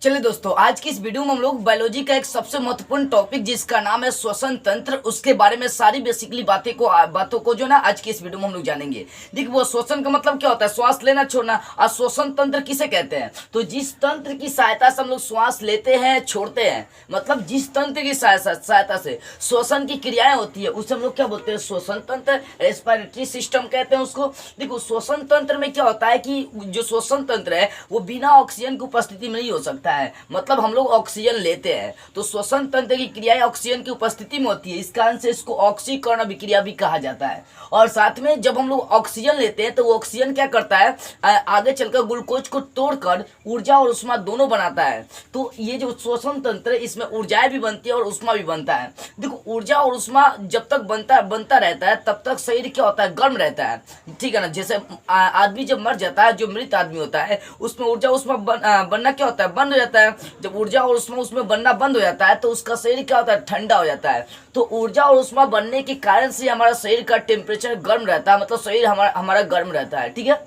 चलिए दोस्तों, आज की इस वीडियो में हम लोग बायोलॉजी का एक सबसे महत्वपूर्ण टॉपिक जिसका नाम है श्वसन तंत्र, उसके बारे में सारी बेसिकली बातों को जो ना आज की इस वीडियो में हम लोग जानेंगे। देखिए, वो श्वसन का मतलब क्या होता है? श्वास लेना छोड़ना। और श्वसन तंत्र किसे कहते हैं? तो जिस तंत्र की सहायता से हम लोग श्वास लेते हैं छोड़ते हैं, मतलब जिस तंत्र की सहायता से श्वसन की क्रियाएं होती है उसे हम लोग क्या बोलते हैं? श्वसन तंत्र, रेस्पिरेटरी सिस्टम कहते हैं उसको। देखो, श्वसन तंत्र में क्या होता है कि जो श्वसन तंत्र है वो बिना ऑक्सीजन की उपस्थिति में नहीं हो सकता है। मतलब हम लोग ऑक्सीजन लेते हैं तो श्वसन तंत्र की क्रियाएं ऑक्सीजन की उपस्थिति में होती है, इस कारण से इसको ऑक्सीकरण अभिक्रिया भी कहा जाता है। और साथ में जब हम लोग ऑक्सीजन लेते हैं तो वो ऑक्सीजन क्या करता है, आगे चलकर ग्लूकोज को तोड़कर ऊर्जा और उष्मा दोनों बनाता है। तो ये जो श्वसन तंत्र है इसमें ऊर्जाएं भी बनती है और उष्मा भी बनता है। देखो, ऊर्जा और उष्मा जब तक बनता रहता है तब तक शरीर क्या होता है? गर्म रहता है, ठीक है ना। जैसे आदमी जब मर जाता है, जो मृत आदमी होता है उसमें ऊर्जा उष्मा बनना क्या होता है? बंद हो जाता है। जब ऊर्जा और उष्मा उसमें बनना बंद हो जाता है तो उसका शरीर क्या होता है? ठंडा हो जाता है। तो ऊर्जा और उष्मा बनने के कारण से हमारा शरीर का टेम्परेचर गर्म रहता है, मतलब शरीर हमारा गर्म रहता है, ठीक है।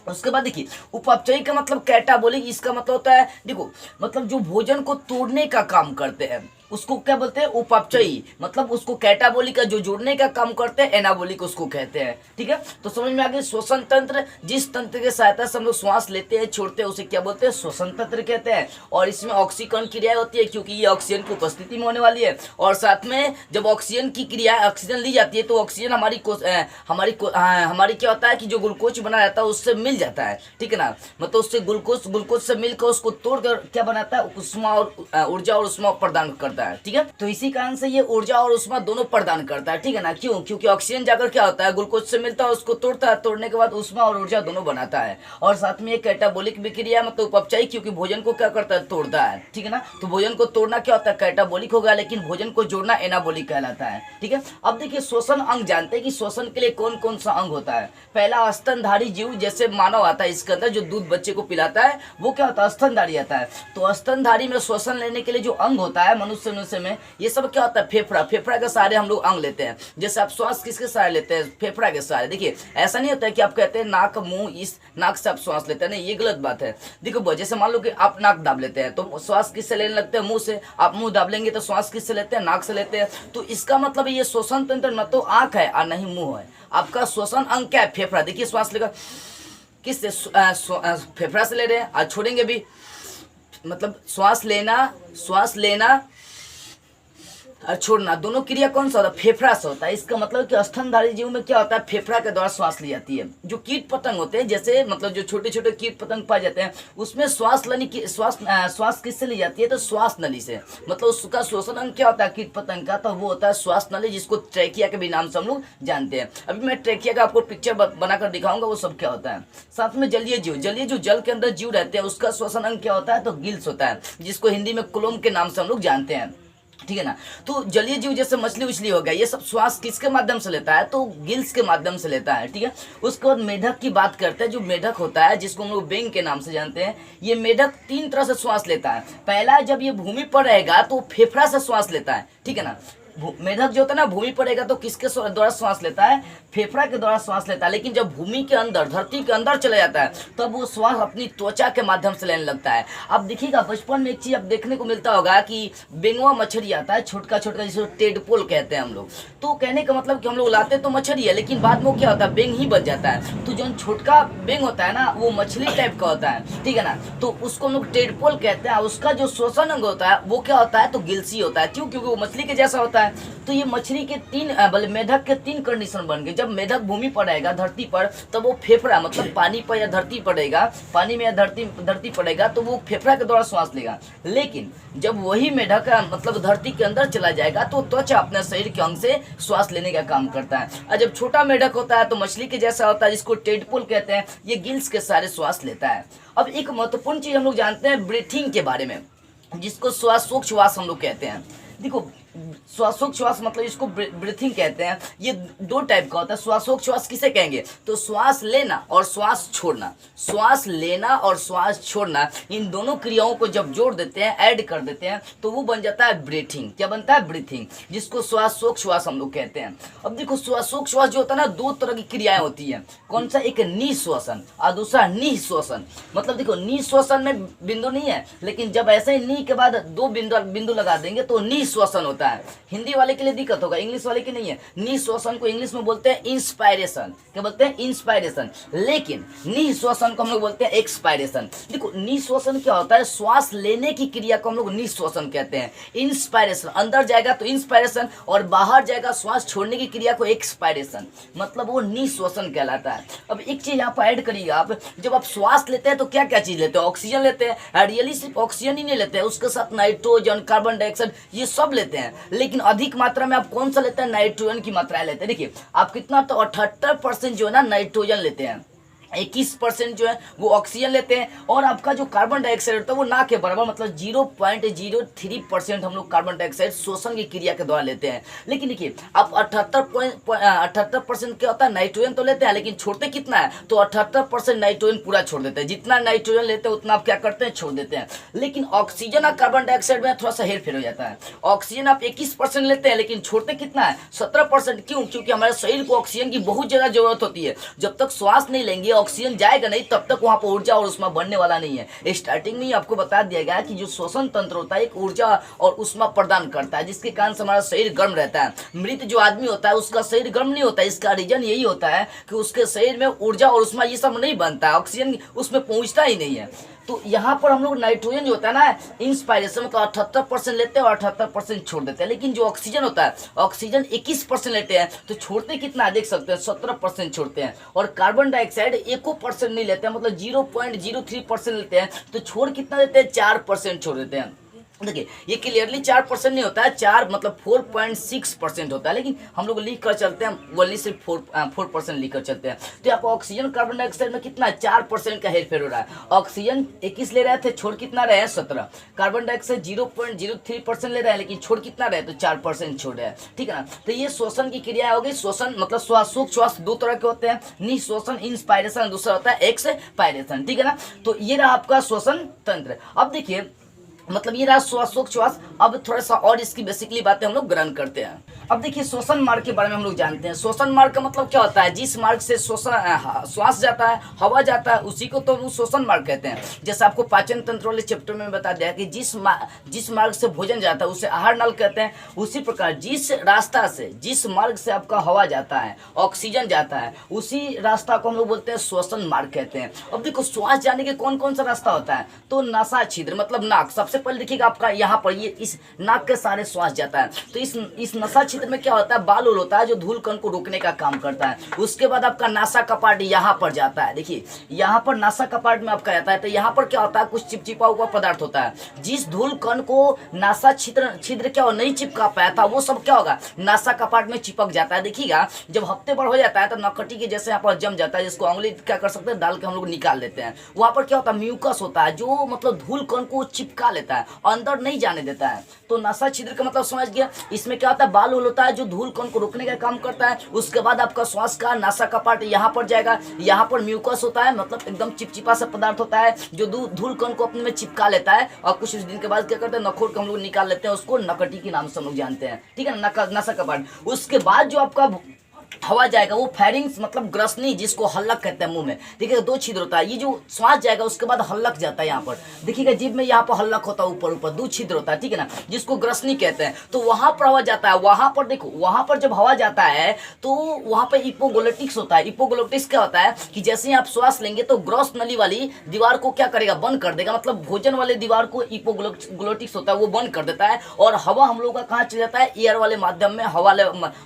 उसके बाद देखिए, उपअपचयी का मतलब कैटाबोलिक, इसका मतलब होता है, देखो, मतलब जो भोजन को तोड़ने का काम करते हैं उसको क्या बोलते हैं? उपअपचयी। मतलब उसको कैटाबोलिक का जो जोड़ने का काम करते हैं एनाबोलिक उसको कहते हैं, ठीक है। तो समझ में आ गई। श्वसन तंत्र, जिस तंत्र की सहायता से हम लोग श्वास लेते हैं छोड़ते हैं उसे क्या बोलते हैं? श्वसन तंत्र कहते हैं। और इसमें ऑक्सीकरण क्रियाएं होती है क्योंकि ये ऑक्सीजन की उपस्थिति में होने वाली है। और साथ में जब ऑक्सीजन की क्रिया ऑक्सीजन ली जाती है तो ऑक्सीजन हमारी क्या होता है कि जो ग्लूकोज बना रहता है उससे मिल जाता है, ठीक है ना। मतलब उससे ग्लूकोज से मिलकर उसको तोड़कर क्या बनाता है? उष्मा और ऊर्जा और उष्मा प्रदान करता है, ठीक है। तो इसी कारण से ये ऊर्जा और उष्मा दोनों प्रदान करता है, ठीक है ना। क्यों? क्योंकि ऑक्सीजन जाकर क्या होता है? ग्लूकोज से मिलता है, उसको तोड़ता है, तोड़ने के बाद उष्मा और ऊर्जा दोनों बनाता है। और साथ में ये कैटाबोलिक भी क्रिया, मतलब उपअपचयी, क्योंकि भोजन को क्या करता है? तोड़ता है, ठीक है ना। तो भोजन को तोड़ना क्या होता है? कैटाबोलिक होगा, लेकिन भोजन को जोड़ना एनाबोलिक कहलाता है, ठीक है। अब देखिए, श्वसन अंग जानते हैं कि श्वसन के लिए कौन कौन सा अंग होता है। पहला स्तनधारी जीव, जैसे मानव आता है, इसके अंदर जो दूध बच्चे को पिलाता है वो क्या होता है? स्तनधारी आता है। तो स्तनधारी में श्वसन लेने के लिए जो अंग होता है मनुष्य में ये सब क्या होता है? फेफड़ा के सहारे हम लोग अंग लेते हैं। जैसे आप श्वास किसके सहारे लेते हैं? फेफड़ा के सहारे। देखिए, ऐसा नहीं होता है कि आप कहते हैं नाक मुंह, इस नाक से आप श्वास लेते हैं, नहीं, ये गलत बात है। देखो, जैसे मान लो कि आप नाक दाब लेते हैं तो श्वास किससे लेने लगते हैं? मुंह से। आप मुंह दाब लेंगे तो श्वास किससे लेते हैं? नाक से लेते हैं। तो इसका मतलब ये श्वसन तंत्र न तो आंख है और नहीं मुंह है। आपका श्वसन अंग क्या है? फेफड़ा। देखिए, श्वास लेकर किससे? फेफड़ा से ले रहे हैं और छोड़ेंगे भी, मतलब श्वास लेना और छोड़ना, दोनों क्रिया कौन सा होता है? फेफड़ा से होता है। इसका मतलब कि स्तनधारी जीव में क्या होता है? फेफड़ा के द्वारा श्वास ली जाती है। जो कीट पतंग होते हैं, जैसे मतलब जो छोटे छोटे कीट पतंग पाए जाते हैं उसमें श्वास किससे ली जाती है? तो श्वास नली से। मतलब उसका श्वसन अंग क्या होता है कीट पतंग का? तो वो होता है श्वास नली, जिसको ट्रेकिया के भी नाम से हम लोग जानते हैं। अभी मैं ट्रेकिया का आपको पिक्चर बनाकर दिखाऊंगा वो सब क्या होता है। साथ में जलीय जीव जल के अंदर जीव रहते हैं, उसका श्वसन अंग क्या होता है? तो गिल्स होता है, जिसको हिंदी में कोलोम के नाम से हम लोग जानते हैं, ठीक है ना। तो जलीय जीव जैसे मछली उछली हो गया, ये सब श्वास किसके माध्यम से लेता है? तो गिल्स के माध्यम से लेता है, ठीक है। उसके बाद मेढक की बात करते हैं। जो मेढक होता है, जिसको हम लोग बेंग के नाम से जानते हैं, ये मेढक 3 तरह से श्वास लेता है। पहला, जब ये भूमि पर रहेगा तो फेफड़ा से श्वास लेता है, ठीक है ना। मेढक जो होता है ना, भूमि पर रहेगा तो किसके द्वारा श्वास लेता है? फेफड़ा के द्वारा श्वास लेता है। लेकिन जब भूमि के अंदर, धरती के अंदर चला जाता है तब वो श्वास अपनी त्वचा के माध्यम से लेने लगता है। अब देखिएगा, बचपन में एक चीज अब देखने को मिलता होगा कि बेंगवा मछली आता है, छोटका जिसको टेडपोल कहते हैं हम लोग। तो कहने का मतलब कि हम लोग लाते तो मछली है लेकिन बाद में क्या होता है? बेंग ही बन जाता है। तो जो छोटका बेंग होता है ना, वो मछली टाइप का होता है, ठीक है ना। तो उसको हम लोग टेडपोल कहते हैं। उसका जो श्वसन अंग होता है वो क्या होता है? तो गिल्सी होता है। क्यों? क्योंकि वो मछली के जैसा होता है। तो ये मछली के मेढक के 3 कंडीशन बन गए। जब मेढक भूमि पर रहेगा, धरती पर, तब वो फेफड़ा, मतलब पानी पर या धरती पर रहेगा, पानी में या धरती पड़ेगा तो वो फेफड़ा के द्वारा श्वास लेगा। लेकिन जब वही मेढक मतलब धरती के अंदर चला जाएगा तो त्वचा अपने शरीर के अंग से श्वास लेने का काम करता है। और जब छोटा मेढक होता है तो मछली के जैसा होता है, जिसको टेडपोल कहते हैं, ये गिल्स के सारे श्वास लेता है। अब एक महत्वपूर्ण चीज हम लोग जानते हैं ब्रीथिंग के बारे में, जिसको श्वासोच्छ्वास हम लोग कहते हैं। देखो, श्वासोच्छ्वास मतलब इसको ब्रीथिंग कहते हैं। ये दो टाइप का होता है। श्वासोच्छ्वास किसे कहेंगे? तो श्वास लेना और श्वास छोड़ना। श्वास लेना और श्वास छोड़ना, इन दोनों क्रियाओं को जब जोड़ देते हैं, ऐड कर देते हैं, तो वो बन जाता है ब्रीथिंग। क्या बनता है? ब्रीथिंग, जिसको श्वासोच्छ्वास हम लोग कहते हैं। अब देखो श्वासोच्छ्वास जो होता है ना, दो तरह की क्रियाएं होती हैं। कौन सा? एक निश्वासन और दूसरा निःश्वासन। मतलब देखो निःश्वासन में बिंदु नहीं है, लेकिन जब ऐसे ही नी के बाद दो बिंदु लगा देंगे तो निःश्वासन होता है। हिंदी वाले के लिए दिक्कत होगा, इंग्लिश वाले के नहीं है। निःश्वासन को इंग्लिश में बोलते हैं इंस्पायरेशन। क्या बोलते हैं? इंस्पायरेशन। लेकिन निःश्वासन को हम लोग बोलते हैं एक्सपायरेशन। देखो निःश्वासन क्या होता है? श्वास लेने की क्रिया को हम लोग निःश्वासन कहते हैं। इंस्पायरेशन अंदर जाएगा तो इंस्पायरेशन, और बाहर जाएगा श्वास छोड़ने की क्रिया को एक्सपायरेशन, मतलब वो निःश्वासन कहलाता है। अब एक चीज यहाँ पर ऐड करिए आप, जब आप श्वास लेते हैं तो क्या क्या चीज लेते हैं? ऑक्सीजन लेते हैं। रियली सिर्फ ऑक्सीजन ही नहीं लेते हैं, उसके साथ नाइट्रोजन, कार्बन डाइऑक्साइड, ये सब लेते हैं। लेकिन अधिक मात्रा में आप कौन सा लेते हैं? नाइट्रोजन की मात्रा लेते हैं। देखिए आप कितना, तो 78% जो है ना नाइट्रोजन लेते हैं, 21% जो है वो ऑक्सीजन लेते हैं, और आपका जो कार्बन डाइऑक्साइड होता है वो ना के बराबर, मतलब 0.03% हम लोग कार्बन डाइऑक्साइड शोषण की क्रिया के द्वारा लेते हैं। लेकिन देखिए आप 78% क्या होता है? नाइट्रोजन तो लेते हैं, लेकिन छोड़ते कितना है? तो 78% नाइट्रोजन पूरा छोड़ देते हैं। जितना नाइट्रोजन लेते हैं उतना आप क्या करते हैं? छोड़ देते हैं। लेकिन ऑक्सीजन और कार्बन डाइऑक्साइड में थोड़ा सा हेरफेर हो जाता है। ऑक्सीजन आप 21% लेते हैं, लेकिन छोड़ते कितना है? 17%। क्यों? क्योंकि हमारे शरीर को ऑक्सीजन की बहुत ज्यादा जरूरत होती है। जब तक श्वास नहीं लेंगे, ऑक्सीजन जाएगा नहीं, तब तक वहां पर ऊर्जा और उष्मा बनने वाला नहीं है। स्टार्टिंग में ही आपको बता दिया गया कि जो श्वसन तंत्र होता है एक ऊर्जा और उष्मा प्रदान करता है, जिसके कारण से हमारा शरीर गर्म रहता है। मृत जो आदमी होता है उसका शरीर गर्म नहीं होता है। इसका रीजन यही होता है कि उसके शरीर में ऊर्जा और उष्मा ये सब नहीं बनता है, ऑक्सीजन उसमें पहुंचता ही नहीं है। तो यहाँ पर हम लोग नाइट्रोजन जो होता है ना, इंस्पायरेशन मतलब 78% लेते हैं और 78% छोड़ देते हैं। लेकिन जो ऑक्सीजन होता है, ऑक्सीजन 21% लेते हैं, तो छोड़ते कितना है? देख सकते हैं 17% छोड़ते हैं। और कार्बन डाइऑक्साइड 1% नहीं लेते हैं, मतलब 0.03% लेते हैं, तो छोड़ कितना देते हैं? 4% छोड़ देते हैं। देखिए ये क्लियरली 4% नहीं होता है, 4 मतलब 4.6% होता है, लेकिन हम लोग लिख कर चलते हैं वनली सिर्फ 4% लिख कर चलते हैं। तो यहाँ पर ऑक्सीजन कार्बन डाइऑक्साइड में कितना 4% का हेरफेर हो रहा है। ऑक्सीजन 21 ले रहे थे, छोड़ कितना रहे हैं? 17। कार्बन डाइऑक्साइड 0.03% ले रहे हैं, लेकिन छोड़ कितना रहे? तो 4% छोड़ रहे हैं। ठीक है ना। तो ये श्वसन की क्रिया हो गई। श्वसन मतलब श्वासोच्छ्वास दो तरह के होते हैं, निःश्वासन इंस्पायरेशन, दूसरा होता है एक्सपायरेशन। ठीक है ना। तो ये रहा आपका श्वसन तंत्र। अब देखिए मतलब ये रहा श्वासोच्छ्वास। अब थोड़ा सा और इसकी बेसिकली बातें हम लोग ग्रहण करते हैं। अब देखिए श्वसन मार्ग के बारे में हम लोग जानते हैं। श्वसन मार्ग का मतलब क्या होता है? जिस मार्ग से श्वास जाता है, हवा जाता है, उसी को तो वो श्वसन मार्ग कहते हैं। जैसे आपको पाचन तंत्र वाले चैप्टर में बता दिया कि जिस मार्ग से भोजन जाता है उसे आहार नल कहते हैं। उसी प्रकार जिस रास्ता से, जिस मार्ग से आपका हवा जाता है, ऑक्सीजन जाता है, उसी रास्ता को हम लोग बोलते हैं श्वसन मार्ग कहते हैं। अब देखो श्वास जाने के कौन कौन सा रास्ता होता है? तो नासा छिद्र मतलब नाक। सबसे पहले देखिएगा आपका यहाँ पर ये इस नाक के सारे श्वास जाता है। तो इस नसा क्षेत्र में क्या होता है? बाल उल होता है जो धूल कण को रोकने का काम करता है। उसके बाद आपका नासा कपाट यहाँ पर जाता है। देखिए यहाँ पर नासा कपाट में आपका जाता है। तो यहाँ पर क्या होता है? कुछ चिपचिपा हुआ पदार्थ होता है। जिस धूल कण को नासा छिद्र क्या नहीं चिपका पाया था, वो सब क्या होगा? नासा कपाट में चिपक जाता है। देखिएगा जब हफ्ते भर हो जाता है तो नकटी के जैसे यहाँ पर जम जाता है, जिसको उंगली क्या कर सकते हैं? डाल के हम लोग निकाल लेते हैं। वहां पर क्या होता है? म्यूकस होता है जो मतलब धूल कण को चिपका लेता है, अंदर नहीं जाने देता है। तो नासा छिद्र का मतलब समझ गया। इसमें क्या होता है? बाल होता है जो धूल कण को रोकने का काम करता है। उसके बाद आपका श्वास का नासा कपाट यहाँ पर जाएगा। यहाँ पर म्यूकस होता है, मतलब एकदम चिपचिपा सा पदार्थ होता है जो धूल कण को अपने में चिपका लेता है। और कुछ दिन के बाद क्या करते हैं? नखोर को हम लोग निकाल लेते हैं, उसको नकटी के नाम से हम लोग जानते हैं। ठीक है ना, नासा कपाट। उसके बाद जो आपका हवा जाएगा वो फेरिंग्स मतलब ग्रसनी, जिसको हल्लक कहते हैं मुंह में। देखिएगा दो छिद्र होता है। ये जो श्वास जाएगा उसके बाद हल्लक जाता है यहाँ पर। देखिएगा जीभ में यहाँ पर हल्लक होता है, ऊपर ऊपर दो छिद्र होता है। ठीक है ना, जिसको ग्रसनी कहते हैं। तो वहां पर हवा जाता है। वहां पर देखो, वहां पर जब हवा जाता है तो वहां पर इपोग्लोटिक्स होता है। इपोग्लोटिक्स क्या होता है कि जैसे ही आप श्वास लेंगे तो ग्रॉस नली वाली दीवार को क्या करेगा? बंद कर देगा। मतलब भोजन वाले दीवार को इपोग्लोटिक्स होता है, वो बंद कर देता है। और हवा हम लोग का कहाँ चले जाता है? एयर वाले माध्यम में, हवा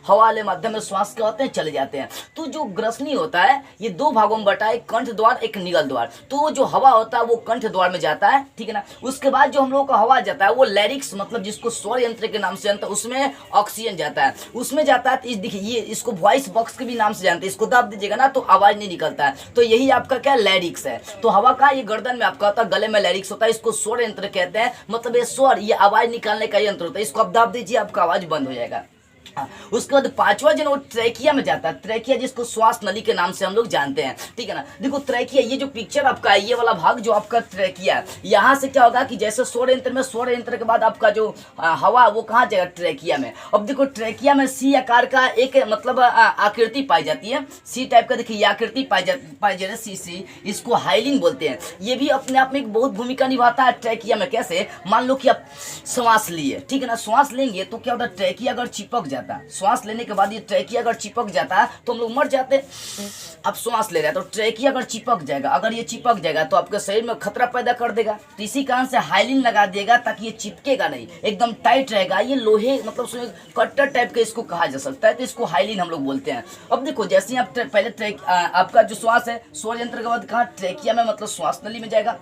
वाले माध्यम में श्वास क्या होते हैं, चले जाते हैं। तो जो ग्रसनी होता है ये दो भागों में बटा है, एक कंठ द्वार एक निगल द्वार। तो जो हवा होता है वो कंठ द्वार में जाता है, ठीक है ना। उसके बाद जो हम लोगों का हवा जाता है वो लैरिक्स मतलब जिसको स्वर यंत्र के नाम से जानते हैं, उसमें ऑक्सीजन जाता है, उसमें जाता है। तो देखिए ये इसको वॉइस बॉक्स के भी नाम से जानते हैं, इसको दाब दीजिएगा ना तो आवाज नहीं निकलता है। तो यही आपका क्या लैरिक्स है। तो हवा का ये गर्दन में आपका होता है, गले में लैरिक्स होता है, इसको स्वर यंत्र कहते हैं। मतलब ये स्वर ये आवाज निकालने का यंत्र होता है, इसको आप दाब दीजिए आपका आवाज बंद हो जाएगा। उसके बाद पांचवा जो ट्रैकिया में जाता है, ट्रैकिया जिसको श्वास नली के नाम से हम लोग जानते हैं, ठीक है ना। देखो ट्रैकिया ये जो पिक्चर आपका है, ये वाला भाग जो आपका ट्रैकिया है, यहाँ से क्या होगा कि जैसे स्वर यंत्र में, स्वर यंत्र के बाद आपका जो हवा वो कहाँ जाएगा, ट्रैकिया में। अब देखो ट्रैकिया में सी आकार का एक मतलब आकृति पाई जाती है, सी टाइप का। देखिए ये आकृति पाई जाती है सी, इसको हाइलिन बोलते हैं। ये भी अपने आप में एक बहुत भूमिका निभाता है ट्रैकिया में। कैसे, मान लो कि आप श्वास लिए, ठीक है ना, श्वास लेंगे तो क्या होता है, ट्रैकिया अगर चिपक जाता है, श्वास लेने के बाद ये ट्रैकिया अगर चिपक जाता है तो हम लोग मर जाते। अब श्वास ले रहे हैं तो ट्रैकिया अगर चिपक जाएगा, अगर ये चिपक जाएगा तो आपके शरीर में खतरा पैदा कर देगा। तो इसी कारण से हाइलिन लगा देगा ताकि ये चिपकेगा नहीं, एकदम टाइट रहेगा। ये लोहे मतलब कट्टर टाइप का इसको कहा जा सकता है, तो इसको हाइलिन हम लोग बोलते हैं। अब देखो जैसे आप पहले आपका जो श्वास है स्वर यंत्र के बाद कहाँ, ट्रैकिया में मतलब श्वास नली में जाएगा।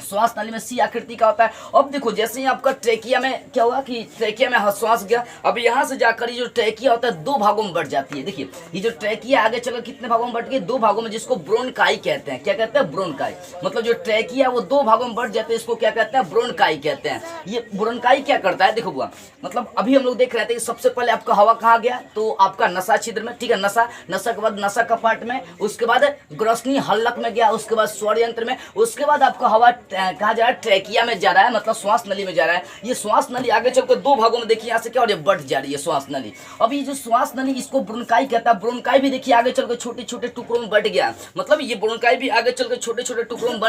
श्वास नली में सी आकृति का होता है। अब देखो जैसे ही आपका ट्रैकिया में क्या होगा कि ट्रैकिया में श्वास गया, अब यहाँ से जाकर ये जो ट्रैकिया होता है दो भागों में बढ़ जाती है। देखिए ये जो ट्रैकिया आगे चलकर कितने भागों में बढ़ गई, दो भागों में, जिसको ब्रोनकाई कहते हैं। क्या कहते हैं, ब्रोनकाई। मतलब जो ट्रैकिया वो दो भागों में बढ़ जाते हैं, इसको क्या कहते हैं, ब्रोनकाई कहते हैं। ये ब्रोनकाई क्या करता है, देखो बुआ, मतलब अभी हम लोग देख रहे थे कि सबसे पहले आपका हवा कहाँ गया, तो आपका नसा छिद्र में, ठीक है, नसा के बाद नसा कपाट में, उसके बाद ग्रसनी हल्लक में गया, उसके बाद स्वर यंत्र में, उसके बाद आपका हवा कहाँ जा रहा है, ट्रैकिया में जा रहा है, मतलब श्वास नली में जा रहा है। ये श्वास नली आगे चलकर दो भागों में, देखिए यहाँ से क्या हो रही है, बढ़ जा रही है श्वास नली। अब ये जो श्वास नली इसको ब्रोनकाई कहता है। ब्रोनकाई भी देखिए आगे चलकर छोटे छोटे टुकड़ों में बढ़ गया, मतलब ये ब्रोनकाई भी आगे चलकर छोटे छोटे टुकड़ों में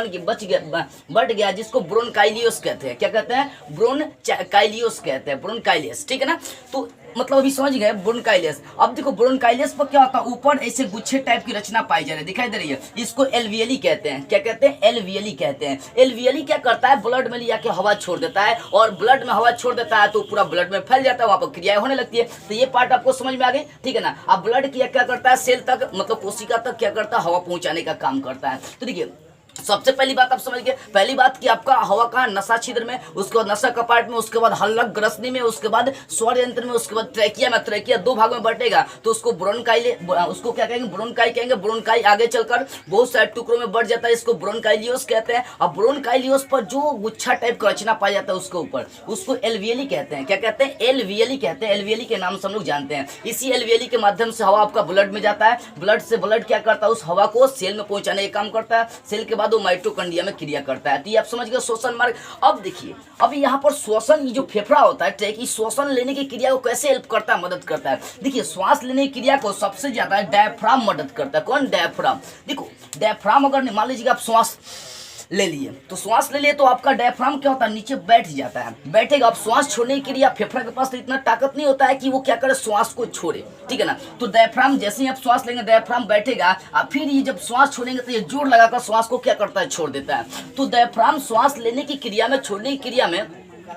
बढ़ गया, जिसको ब्रोनकाइलियोस कहते हैं। क्या कहते हैं, ब्रोनकाइलियोस कहते हैं, ब्रोनकाइलियस, ठीक है ना। तो मतलब अभी समझ गए ब्रोनकाइलियस। अब देखो ब्रोनकाइलियस पर क्या होता है, ऊपर ऐसे गुच्छे टाइप की रचना पाई जा रही है, दिखाई दे रही है, इसको एल्वियली कहते हैं। क्या कहते हैं, एल्वियली कहते हैं। एल्वियली क्या करता है, ब्लड में लिया के हवा छोड़ देता है, और ब्लड में हवा छोड़ देता है तो पूरा ब्लड में फैल जाता है, वहां पर क्रियाएं होने लगती है। तो ये पार्ट आपको समझ में आ गई, ठीक है ना। अब ब्लड क्या करता है, सेल तक मतलब कोशिका तक क्या करता है, हवा पहुंचाने का काम करता है। तो देखिए सबसे पहली बात आप समझ गए, पहली बात कि आपका हवा कहाँ, नसा छिद्र में, उसके बाद नसा कपाट में, उसके बाद हल्लक ग्रसनी में, उसके बाद स्वर यंत्र में, उसके बाद ट्रैकिया में। ट्रैकिया दो भागों में बटेगा तो उसको ब्रोनकाई, उसको क्या कहेंगे, ब्रोनकाई कहेंगे। ब्रोनकाई आगे चलकर बहुत सारे टुकड़ों में बढ़ जाता है, इसको ब्रोनकाइलियोस कहते हैं। अब ब्रोनकाइलियोस पर जो गुच्छा टाइप का रचना पाया जाता है उसके ऊपर, उसको एल्वियली कहते हैं। क्या कहते हैं, एल्वियली कहते हैं। एल्वियली के नाम से हम लोग जानते हैं। इसी एल्वियली के माध्यम से हवा आपका ब्लड में जाता है, ब्लड से ब्लड क्या करता है, उस हवा को सेल में पहुंचाने का काम करता है, सेल के बाद वो माइटोकॉन्ड्रिया में क्रिया करता है। तो ये आप समझ गए श्वसन मार्ग। अब देखिए अब यहाँ पर श्वसन, ये जो फेफड़ा होता है ट्रैकी, श्वसन लेने की क्रिया को कैसे हेल्प करता है, मदद करता है। देखिए श्वास लेने की क्रिया को सबसे ज्यादा डायफ्राम मदद करता है। कौन, डायफ्राम। देखो डायफ्राम अगर मान लीजिए आप श्वास ले लिए, तो श्वास ले लिए तो आपका डायफ्राम क्या होता है, नीचे बैठ जाता है, बैठेगा। अब श्वास छोड़ने के लिए फेफड़ा के पास तो इतना ताकत नहीं होता है कि वो क्या करे, श्वास को छोड़े, ठीक है ना। तो डायफ्राम जैसे ही आप श्वास लेंगे डायफ्राम बैठेगा, और फिर ये जब श्वास छोड़ेंगे तो ये जोर लगाकर श्वास को क्या करता है, छोड़ देता है। तो डायफ्राम श्वास लेने की क्रिया में, छोड़ने की क्रिया में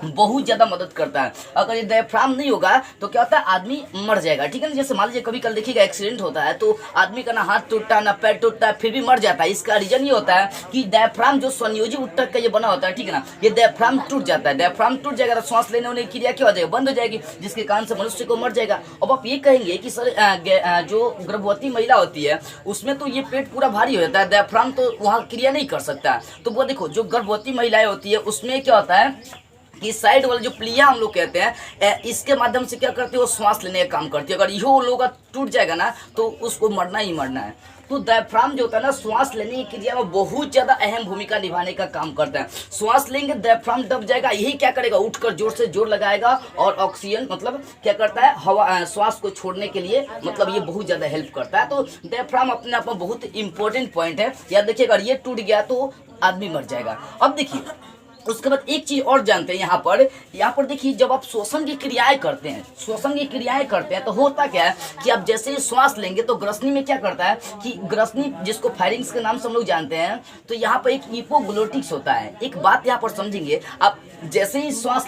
बहुत ज्यादा मदद करता है। अगर ये डायफ्राम नहीं होगा तो क्या होता है, आदमी मर जाएगा, ठीक है ना। जैसे मान लीजिए कभी कल देखिएगा एक्सीडेंट होता है तो आदमी का ना हाथ टूटता है ना पैर टूटता है, फिर भी मर जाता है। इसका रीजन ये होता है कि डायफ्राम जो संयोजी ऊतक का ये बना होता है, ठीक है ना, ये डायफ्राम टूट जाता है। डायफ्राम टूट जाएगा तो सांस लेने की क्रिया क्या हो जाएगी, बंद हो जाएगी, जिसके कारण से मनुष्य को मर जाएगा। अब आप ये कहेंगे कि सर जो गर्भवती महिला होती है उसमें तो ये पेट पूरा भारी हो जाता है, डायफ्राम तो वहाँ क्रिया नहीं कर सकता। तो वो देखो जो गर्भवती महिलाएं होती है उसमें क्या होता है कि साइड वाले जो प्लिया हम लोग कहते हैं, इसके माध्यम से क्या करती है, वो श्वास लेने का काम करती है। अगर यो लोग का टूट जाएगा ना तो उसको मरना ही मरना है। तो डायफ्राम जो होता है ना, श्वास लेने की क्रिया में बहुत ज्यादा अहम भूमिका निभाने का काम करता है। श्वास लेंगे डायफ्राम दब जाएगा, यही क्या करेगा, उठकर जोर से जोर लगाएगा और ऑक्सीजन मतलब क्या करता है, हवा श्वास को छोड़ने के लिए मतलब ये बहुत ज्यादा हेल्प करता है। तो डायफ्राम अपने आप में बहुत इंपॉर्टेंट पॉइंट है। याद देखिए अगर ये टूट गया तो आदमी मर जाएगा। अब देखिए उसके बाद एक चीज और जानते हैं यहाँ पर देखिए, जब आप श्वसन की क्रियाएं करते हैं तो होता क्या है कि आप जैसे ही श्वास लेंगे तो ग्रसनी में क्या करता है कि ग्रसनी, जिसको फायरिंग्स के नाम से हम लोग जानते हैं, तो यहाँ पर एक हिपोग्लोटिक्स होता है। एक बात यहाँ पर समझेंगे, आप जैसे ही श्वास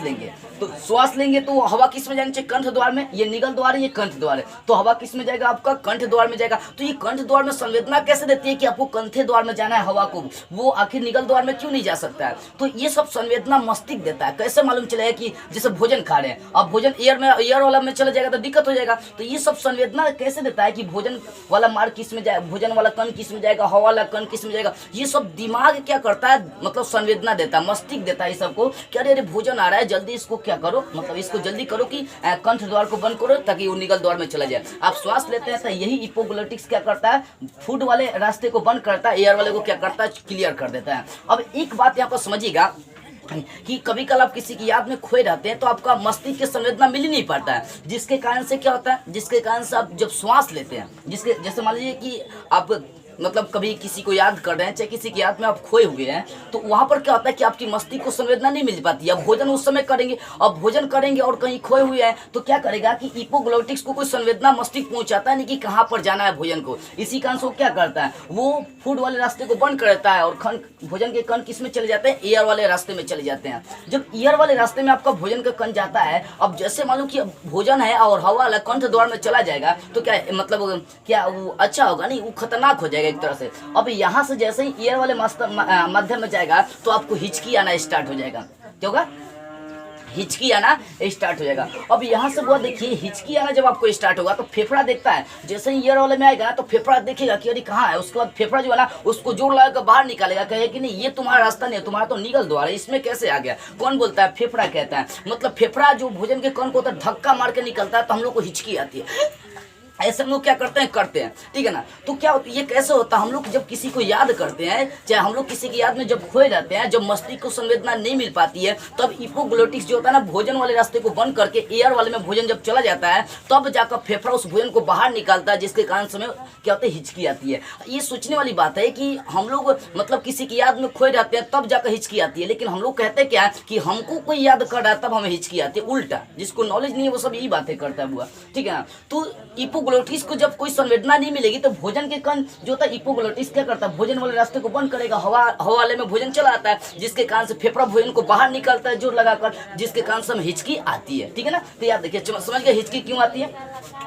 लेंगे तो हवा किस में जानी चाहिए? कंठ द्वार में। ये निगल द्वार है, ये कंठ द्वार है, तो हवा किस में जाएगा? आपका कंठ द्वार में जाएगा। तो ये कंठ द्वार में संवेदना कैसे देती है कि आपको कंठे द्वार में जाना है हवा को, वो आखिर निगल द्वार में क्यों नहीं जा सकता है? तो ये सब संवेदना मस्तिष्क देता है। कैसे मालूम चलेगा कि जैसे भोजन खा रहे हैं, अब भोजन एयर वाला में चला जाएगा तो दिक्कत हो जाएगा। तो ये सब संवेदना कैसे देता है कि भोजन वाला मार्ग किस में जाएगा, भोजन वाला कण किस में जाएगा, हवा वाला कण किस में जाएगा। ये सब दिमाग क्या करता है, मतलब संवेदना देता है, मस्तिष्क देता है इस सबको कि अरे भोजन आ रहा है, जल्दी इसको क्या करो, मतलब इसको जल्दी करो कि कंठ द्वार को बंद करो ताकि वो निगल द्वार में चला जाए। आप श्वास लेते हैं तो यही हिपोग्लोटिक्स क्या करता है, फूड वाले रास्ते को बंद करता है, एयर वाले को क्या करता है, क्लियर कर देता है। अब एक बात यहाँ पर समझिएगा कि कभी कल आप किसी की याद में खोए रहते हैं तो आपका मस्तिष्क की संवेदना मिल ही नहीं पाता है, जिसके कारण से क्या होता है, जिसके कारण से आप जब श्वास लेते हैं, जिसके जैसे मान लीजिए कि आप मतलब कभी किसी को याद कर रहे हैं, चाहे किसी की याद में आप खोए हुए हैं, तो वहां पर क्या होता है कि आपकी मस्तिष्क को संवेदना नहीं मिल पाती है। अब भोजन उस समय करेंगे, अब भोजन करेंगे और कहीं खोए हुए हैं तो क्या करेगा कि हिपोग्लोटिक्स को कोई संवेदना मस्तिष्क पहुंचाता है नहीं कि कहाँ पर जाना है भोजन को। इसी कारण से वो क्या करता है, वो फूड वाले रास्ते को बंद कर देता है और भोजन के कण किस में चले जाते हैं, एयर वाले रास्ते में चले जाते हैं। जब एयर वाले रास्ते में आपका भोजन का कण जाता है, अब जैसे मालूम कि भोजन है और हवा वाला कंठ द्वार में चला जाएगा तो क्या मतलब क्या वो अच्छा होगा? नहीं, वो खतरनाक हो जाएगा एक तरह से। अब यहाँ से जैसे ही एयर वाले माध्यम में जाएगा तो आपको हिचकी आना स्टार्ट हो जाएगा। क्या होगा? हिचकी आना स्टार्ट हो जाएगा। अब यहाँ से वो देखिए, हिचकी आना जब आपको स्टार्ट होगा तो फेफड़ा देखता है, जैसे ही एयर वाले में आएगा तो फेफड़ा देखेगा कि अरे कहाँ है, उसके बाद फेफड़ा जो है ना उसको जोर लगाकर बाहर निकालेगा, कहे कि नहीं ये तुम्हारा रास्ता नहीं है, तुम्हारा तो निगल द्वार है, इसमें कैसे आ गया? कौन बोलता है? फेफड़ा कहता है। मतलब फेफड़ा जो भोजन के कण को होता है धक्का मार के निकलता है तो हम लोग को हिचकी आती है। ऐसे हम लोग क्या करते हैं, ठीक है ना। तो क्या होता है, ये कैसे होता है, हम लोग जब किसी को याद करते हैं, चाहे हम लोग किसी की याद में जब खोए रहते हैं, जब मस्तिष्क को संवेदना नहीं मिल पाती है, तब हिपोग्लोटिक्स जो होता है ना, भोजन वाले रास्ते को बंद करके एयर वाले में भोजन जब चला जाता है तब जाकर फेफड़ा उस भोजन को बाहर निकालता है, जिसके कारण समय क्या होता है, हिचकी आती है। ये सोचने वाली बात है कि हम लोग मतलब किसी की याद में खोए रहते हैं तब जाकर हिचकी आती है, लेकिन हम लोग कहते हैं क्या कि हमको कोई याद कर रहा है तब हमें हिचकी आती है। उल्टा, जिसको नॉलेज नहीं है वो सब यही बातें करता है बुआ, ठीक है ना। तो हिपोग्लोटिक्स को जब कोई संवेदना नहीं मिलेगी तो भोजन के कण जो होता है, हिपोग्लोटिक्स क्या करता है, भोजन वाले रास्ते को बंद करेगा, हवा वाले में भोजन चला आता है, जिसके कारण से फेफड़ा भोजन को बाहर निकालता है जोर लगाकर, जिसके कारण से हिचकी आती है, ठीक है ना। तो याद देखिए, समझ गए हिचकी क्यों आती है।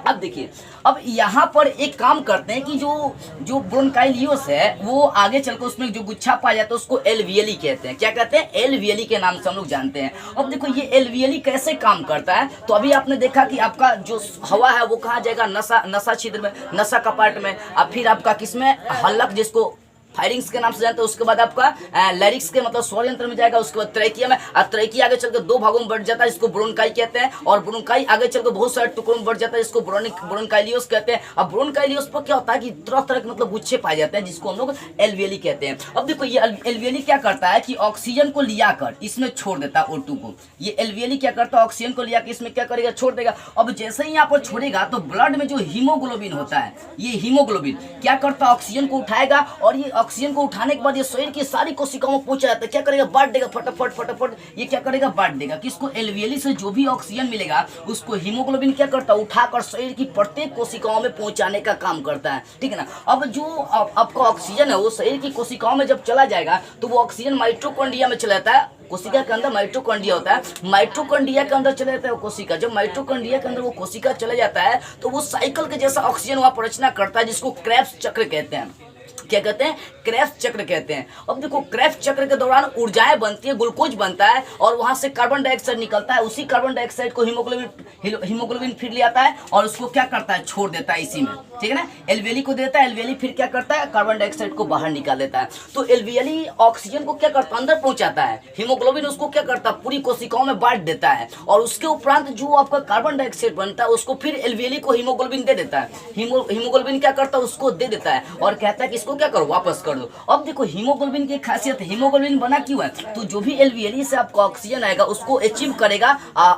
अब देखिए, अब यहाँ पर एक काम करते हैं कि जो ब्रोंकाइलियोस है वो आगे चलकर उसमें जो गुच्छा पाया जाता है उसको एलवियली कहते हैं। क्या कहते हैं? एलवियली के नाम से हम लोग जानते हैं। अब देखो ये एलवियली कैसे काम करता है, तो अभी आपने देखा कि आपका जो हवा है वो कहाँ जाएगा, नसा छिद्र में, नसा कपाट में, अब फिर आपका किसमें, हल्लक जिसको फायरिंग्स के नाम से जानते हैं, उसके बाद आपका लैरिक्स के मतलब स्वर यंत्र में जाएगा, उसके बाद ट्रैकिया में, और ट्रैकिया आगे चलकर दो भागों में बढ़ जाता है जिसको ब्रोंकाई कहते हैं, और ब्रोंकाई आगे चलकर बहुत सारे टुकड़ों में बढ़ जाता है जिसको ब्रोंकाइलियोस कहते हैं। अब ब्रोंकाइलियोस पर क्या होता है कि तरह तरह के मतलब गुच्छे पाए जाते हैं जिसको हम लोग एलवियली कहते हैं। अब देखो ये एलवियली क्या करता है कि ऑक्सीजन को लिया कर इसमें छोड़ देता है O2 को। ये एलवियली क्या करता है, ऑक्सीजन को लिया कर इसमें क्या करेगा, छोड़ देगा। अब जैसे ही यहाँ पर छोड़ेगा तो ब्लड में जो हीमोग्लोबिन होता है, ये हीमोग्लोबिन क्या करता है, ऑक्सीजन को उठाएगा, और ये ऑक्सीजन को उठाने के बाद ये शरीर की सारी कोशिकाओं में पहुंचा जाता है, क्या करेगा, बांट देगा, फटाफट ये क्या करेगा, बांट देगा। किसको? एलवियली से जो भी ऑक्सीजन मिलेगा उसको हीमोग्लोबिन क्या करता है, उठाकर शरीर की प्रत्येक कोशिकाओं में पहुंचाने का काम करता है, ठीक है ना। अब जो आपका ऑक्सीजन है वो शरीर की कोशिकाओं में जब चला जाएगा तो वो ऑक्सीजन माइटोकॉन्ड्रिया में चला जाता है। कोशिका के अंदर माइटोकॉन्ड्रिया होता है, माइटोकॉन्ड्रिया के अंदर चले जाता है वो कोशिका। जब माइटोकॉन्ड्रिया के अंदर वो कोशिका चले जाता है तो वो साइकिल के जैसा ऑक्सीजन वहां पर रचना करता है, जिसको क्रेब्स चक्र कहते हैं। क्या कहते हैं? क्रेब्स चक्र कहते हैं। अब देखो क्रेब्स चक्र के दौरान ऊर्जाएं बनती है, ग्लूकोज बनता है और वहां से कार्बन डाइऑक्साइड निकलता है। उसी कार्बन डाइऑक्साइड को हीमोग्लोबिन फिर ले आता है और उसको क्या करता है, छोड़ देता है इसी में, ठीक है ना। एलवियली को देता है, एलवियली फिर क्या करता है, कार्बन डाइऑक्साइड को बाहर निकाल देता है। तो एलवियली ऑक्सीजन को क्या करता है, अंदर पहुंचाता है, हीमोग्लोबिन उसको क्या करता है, पूरी कोशिकाओं में बांट देता है, और उसके उपरांत जो आपका कार्बन डाइऑक्साइड बनता है उसको फिर एलवियली को हीमोग्लोबिन दे देता है। हीमोग्लोबिन क्या करता है, उसको दे देता है और कहता है कि इसको क्या करो, वापस कर दो। अब देखो हीमोग्लोबिन की खासियत है, हीमोग्लोबिन बना क्यों है, तो जो भी एल्वियली से आपको ऑक्सीजन आएगा उसको अचीव करेगा,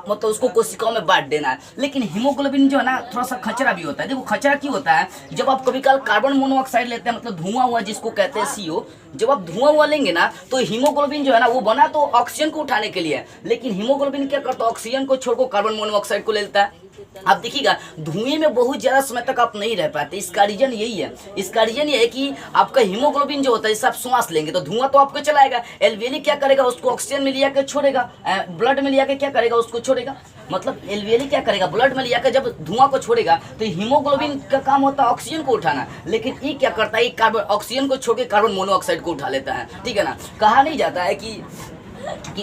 मतलब उसको कोशिकाओं में बांट देना है। लेकिन हीमोग्लोबिन जो है ना थोड़ा सा खचरा भी होता है। देखो खचरा क्यों होता है, जब आप कभी कल कार्बन मोनोऑक्साइड लेते हैं, मतलब धुआं हुआ जिसको कहते हैं CO, जब आप धुआं हुआ लेंगे ना तो हीमोग्लोबिन जो है ना वो बना तो ऑक्सीजन को उठाने के लिए, लेकिन हीमोग्लोबिन क्या करता है, ऑक्सीजन को छोड़कर कार्बन मोनोऑक्साइड को ले लेता है। आप देखिएगा धुएं में बहुत ज्यादा समय तक आप नहीं रह पाते, इसका रीजन यही है। इसका रीजन ये है कि आपका हीमोग्लोबिन जो होता है, जैसे आप श्वास लेंगे तो धुआं तो आपको चलाएगा, एल्वियली क्या करेगा, उसको ऑक्सीजन में लिया के छोड़ेगा, ब्लड में लिया के क्या करेगा, उसको छोड़ेगा। मतलब एल्वियली क्या करेगा, ब्लड में लिया के जब धुआं को छोड़ेगा, तो हीमोग्लोबिन का काम होता है ऑक्सीजन को उठाना, लेकिन ये क्या करता है, कार्बन ऑक्सीजन को छोड़ के कार्बन मोनोऑक्साइड को उठा लेता है। ठीक है ना, कहा नहीं जाता है कि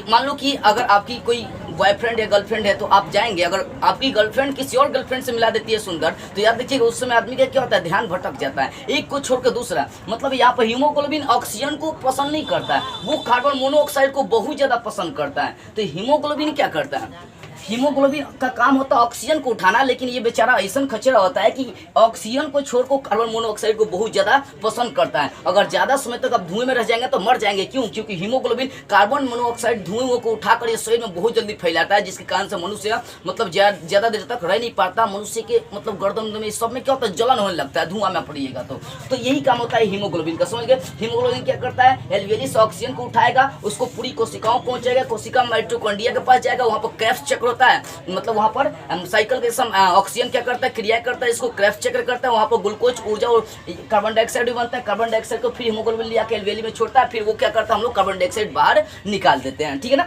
मान लो कि अगर आपकी कोई बॉयफ्रेंड या गर्लफ्रेंड है तो आप जाएंगे, अगर आपकी गर्लफ्रेंड किसी और गर्लफ्रेंड से मिला देती है सुंदर, तो याद देखिएगा उस समय आदमी का क्या होता है, ध्यान भटक जाता है, एक को छोड़कर दूसरा। मतलब यहाँ पर हीमोग्लोबिन ऑक्सीजन को पसंद नहीं करता है, वो कार्बन मोनोऑक्साइड को बहुत ज्यादा पसंद करता है। तो हीमोग्लोबिन क्या करता है, हीमोग्लोबिन का काम होता है ऑक्सीजन को उठाना, लेकिन ये बेचारा ऐसा खचरा होता है कि ऑक्सीजन को छोड़कर कार्बन मोनोऑक्साइड को बहुत ज्यादा पसंद करता है। अगर ज्यादा समय तक आप धुएं में रह जाएंगे तो मर जाएंगे। क्यों, क्योंकि हीमोग्लोबिन कार्बन मोनोऑक्साइड धुएं को उठाकर ये शरीर में बहुत जल्दी फैलाता है, जिसके कारण से मनुष्य मतलब ज्यादा देर तक रह नहीं पाता। मनुष्य के मतलब गर्दन में सब में क्या होता है, जलन होने लगता है धुआं में पड़िएगा तो यही काम होता है हीमोग्लोबिन का, समझ गए। हीमोग्लोबिन क्या करता है, एल्वियली से ऑक्सीजन को उठाएगा, उसको पूरी कोशिकाओं पहुंचाएगा, कोशिका माइटोकॉन्ड्रिया के पास जाएगा, वहां पर क्रेब्स चक्र होता है, मतलब वहां पर साइकिल के सम ऑक्सीजन क्या करता है, क्रिया करता है, इसको क्रेब्स चक्र करता है, वहां पर ग्लूकोज ऊर्जा और कार्बन डाइऑक्साइड भी बनता है। कार्बन डाइऑक्साइड को फिर हीमोग्लोबिन लिया के एल्वियली में छोड़ता है, फिर वो क्या करता है, हम लोग कार्बन डाइऑक्साइड बाहर निकाल देते हैं। ठीक है ना,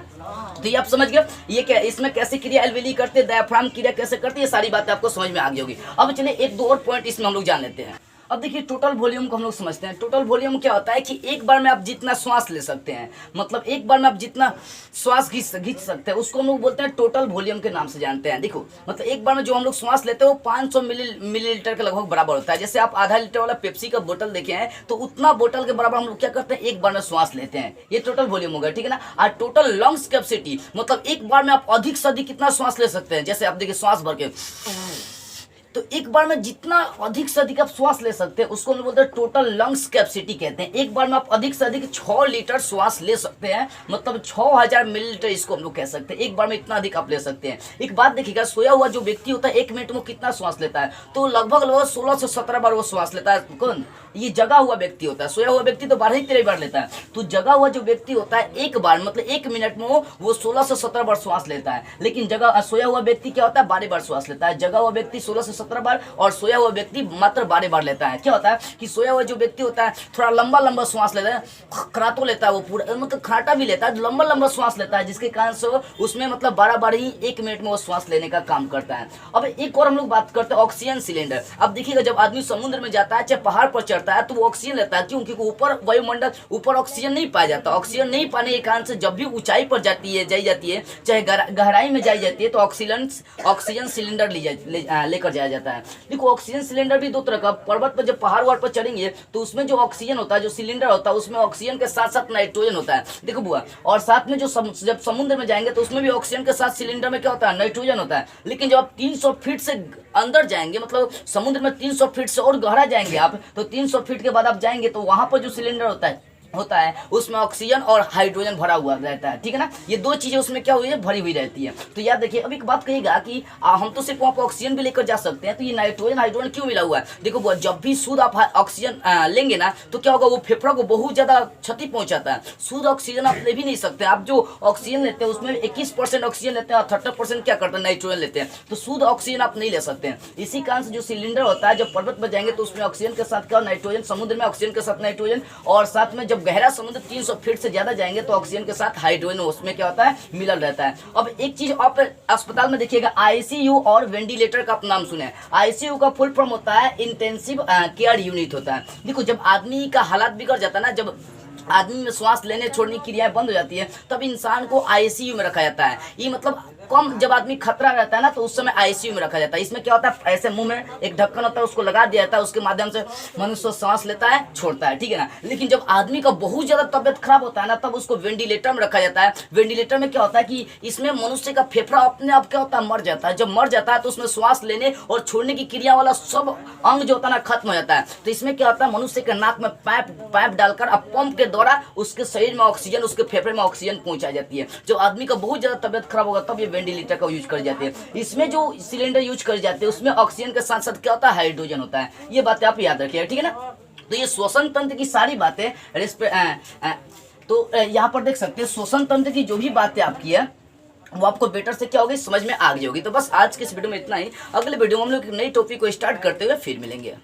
तो ये आप समझ गए ये क्या, इसमें कैसे क्रिया एल्वियली करते हैं, डायफ्राम क्रिया कैसे करती है, सारी बातें आपको समझ में आ गई होगी। अब चलिए एक दो और पॉइंट इसमें हम लोग जान लेते हैं। अब देखिए टोटल वॉल्यूम को हम लोग समझते हैं। टोटल वॉल्यूम क्या होता है कि एक बार में आप जितना श्वास ले सकते हैं, मतलब एक बार में आप जितना श्वास खींच सकते हैं उसको हम लोग बोलते हैं टोटल वॉल्यूम के नाम से जानते हैं। देखो मतलब एक बार में जो हम लोग श्वास लेते हैं वो 500 मिलीलीटर के लगभग बराबर होता है। जैसे आप आधा लीटर वाला पेप्सी का बोतल देखे हैं तो उतना बोतल के बराबर हम लोग क्या करते हैं, एक बार में श्वास लेते हैं। ये टोटल वॉल्यूम हो गया, ठीक है ना। और टोटल लंग्स कैपेसिटी मतलब एक बार में आप अधिक से अधिक कितना श्वास ले सकते हैं। जैसे आप देखिए श्वास भर के, तो एक बार में जितना अधिक से अधिक आप श्वास ले सकते हैं उसको हम बोलते हैं टोटल लंग्स कैपेसिटी कहते हैं। एक बार में आप अधिक से अधिक 6 लीटर श्वास ले सकते हैं, मतलब 6000 मिलीलीटर इसको हम लोग कह सकते हैं। एक बार में इतना अधिक आप ले सकते हैं। एक बात देखिएगा, सोया हुआ जो व्यक्ति होता है 1 मिनट में कितना श्वास लेता है, तो लगभग 16 से 17 बार वो श्वास लेता है। कौन, ये जगा हुआ व्यक्ति होता है। सोया हुआ व्यक्ति तो 12 ही 13 बार लेता है। तो जगा हुआ जो व्यक्ति होता है एक बार मतलब 1 मिनट में वो 16 से 17 बार श्वास लेता है। लेकिन सोया हुआ व्यक्ति क्या होता है, 12 बार श्वास लेता है। जगा हुआ व्यक्ति 16 से 17 बार और सोया हुआ व्यक्ति मात्र 12 बार लेता है। क्या होता है कि सोया हुआ जो व्यक्ति होता है थोड़ा लंबा लंबा श्वास लेता है, खराटो लेता है, वो पूरा मतलब खराटा भी लेता है, लंबा लंबा श्वास लेता है, जिसके कारण से उसमें मतलब 12 बार ही 1 मिनट में वो श्वास लेने का काम करता है। अब एक और हम लोग बात करते हैं ऑक्सीजन सिलेंडर। अब देखिएगा जब आदमी समुद्र में जाता है चाहे पहाड़ पर चढ़ता है तो वो ऑक्सीजन लेता है। क्यों, क्योंकि ऊपर वायुमंडल ऊपर ऑक्सीजन नहीं पाया जाता। ऑक्सीजन नहीं पाने के कारण से जब भी ऊंचाई पर जाई जाती है चाहे गहराई में जाई जाती है तो ऑक्सीजन सिलेंडर लेकर जाया जाता है। देखो ऑक्सीजन सिलेंडर भी दो तरह का, पर्वत पर जब पहाड़ पर चढ़ेंगे तो उसमें जो ऑक्सीजन होता है, जो सिलेंडर होता है उसमें ऑक्सीजन के साथ साथ नाइट्रोजन होता है। देखो बुआ, और साथ में जो जब समुद्र में जाएंगे तो उसमें भी ऑक्सीजन के साथ सिलेंडर में क्या होता है, नाइट्रोजन होता है। लेकिन जब आप 300 फीट से अंदर जाएंगे, मतलब समुद्र में 300 फीट से और गहरा जाएंगे आप, तो 300 फीट के बाद आप जाएंगे तो वहां पर जो सिलेंडर होता है उसमें ऑक्सीजन और हाइड्रोजन भरा हुआ रहता है। ठीक है ना, ये दो चीजें उसमें क्या हुई है, भरी हुई रहती है। तो याद देखिए, अब एक बात कहिएगा कि हम तो सिर्फ वहाँ पर ऑक्सीजन भी लेकर जा सकते हैं, तो ये नाइट्रोजन हाइड्रोजन क्यों मिला हुआ है। देखो जब भी शुद्ध आप ऑक्सीजन लेंगे ना तो क्या होगा, वो फेफड़ा को बहुत ज्यादा क्षति पहुंचाता है। शुद्ध ऑक्सीजन आप ले भी नहीं सकते। आप जो ऑक्सीजन लेते हैं उसमें 21% ऑक्सीजन लेते हैं और 30% क्या करते हैं, नाइट्रोजन लेते हैं। तो शुद्ध ऑक्सीजन आप नहीं ले सकते हैं। इसी कारण से जो सिलेंडर होता है जब पर्वत पर जाएंगे तो उसमें ऑक्सीजन के साथ क्या नाइट्रोजन, समुद्र में ऑक्सीजन के साथ नाइट्रोजन, और साथ में जब गहरा समुद्र 300 फीट से ज्यादा जाएंगे तो ऑक्सीजन के साथ हाइड्रोजन उसमें क्या होता है, मिलल रहता है। अब एक चीज आप अस्पताल में देखिएगा, आईसीयू और वेंटिलेटर का आप नाम सुने। आईसीयू का फुल फॉर्म होता है इंटेंसिव केयर यूनिट होता है। देखो जब आदमी का हालात बिगड़ जाता है ना, जब आदमी में श्वास लेने छोड़ने की क्रियाएं बंद हो जाती है, तब इंसान को आईसीयू में रखा जाता है। ये मतलब कम जब आदमी खतरा रहता है ना, तो उस समय आईसीयू में रखा जाता है। इसमें क्या होता है, ऐसे मुंह में एक ढक्कन होता है, उसको लगा दिया जाता है, उसके माध्यम से मनुष्य सांस लेता है, छोड़ता है, ठीक है ना। लेकिन जब आदमी का बहुत ज्यादा तबियत खराब होता है ना, तब उसको वेंटिलेटर में रखा जाता है। वेंटिलेटर में क्या होता है कि इसमें मनुष्य का फेफड़ा अपने आप क्या होता है, मर जाता है। जब मर जाता है तो उसमें श्वास लेने और छोड़ने की क्रिया वाला सब अंग जो होता है ना, खत्म हो जाता है। तो इसमें क्या होता है, मनुष्य के नाक में पाइप डालकर अब पंप के द्वारा उसके शरीर में ऑक्सीजन, उसके फेफड़े में ऑक्सीजन पहुंचाई जाती है। जब आदमी का बहुत ज्यादा तबियत खराब होगा तब ये वेंटिलेटर का यूज कर जाते हैं। इसमें जो सिलेंडर यूज कर जाते हैं उसमें ऑक्सीजन के साथ साथ क्या होता है, हाइड्रोजन होता है। ये बातें आप याद रखिएगा, ठीक है ना। तो ये श्वसन तंत्र की सारी बातें तो यहाँ पर देख सकते हैं श्वसन तंत्र की जो भी बातें आपकी है वो आपको बेटर से क्या होगी, समझ में आ गई होगी। तो बस आज के इस वीडियो में इतना ही। अगले वीडियो में हम लोग एक नई टॉपिक को स्टार्ट करते हुए फिर मिलेंगे।